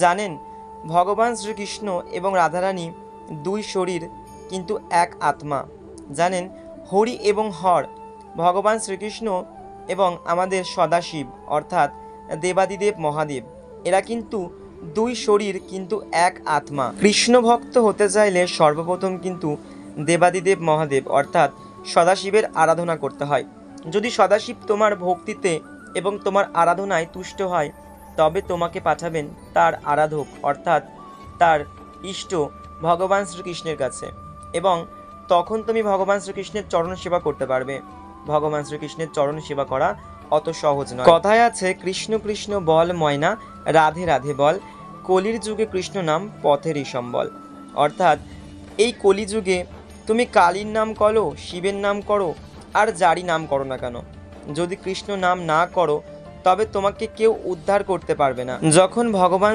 জানেন, ভগবান শ্রীকৃষ্ণ এবং রাধারানী দুই শরীর কিন্তু এক আত্মা। জানেন, হরি এবং হর, ভগবান শ্রীকৃষ্ণ এবং আমাদের সদাশিব অর্থাৎ দেবাদিদেব মহাদেব, এরা কিন্তু দুই শরীর কিন্তু এক আত্মা। কৃষ্ণ ভক্ত হতে চাইলে সর্বপ্রথম কিন্তু দেবাদিদেব মহাদেব অর্থাৎ সদাশিবের আরাধনা করতে হয়। যদি সদাশিব তোমার ভক্তিতে এবং তোমার আরাধনায় তুষ্ট হয়, তবে তোমাকে পাঠাবেন তার আরাধক অর্থাৎ তার ইষ্ট ভগবান শ্রীকৃষ্ণের কাছে, এবং তখন তুমি ভগবান শ্রীকৃষ্ণের চরণ সেবা করতে পারবে। ভগবান শ্রীকৃষ্ণের চরণ সেবা করা অত সহজ নয়। কথায় আছে, কৃষ্ণ কৃষ্ণ বল ময়না, রাধে রাধে বল, কলির যুগে কৃষ্ণ নাম পথেরই সম্বল। অর্থাৎ এই কলিযুগে তুমি কালীর নাম করো, শিবের নাম করো, আর যারই নাম করো না কেন, যদি কৃষ্ণ নাম না করো তবে তোমাকে কেউ উদ্ধার করতে পারবে না। যখন ভগবান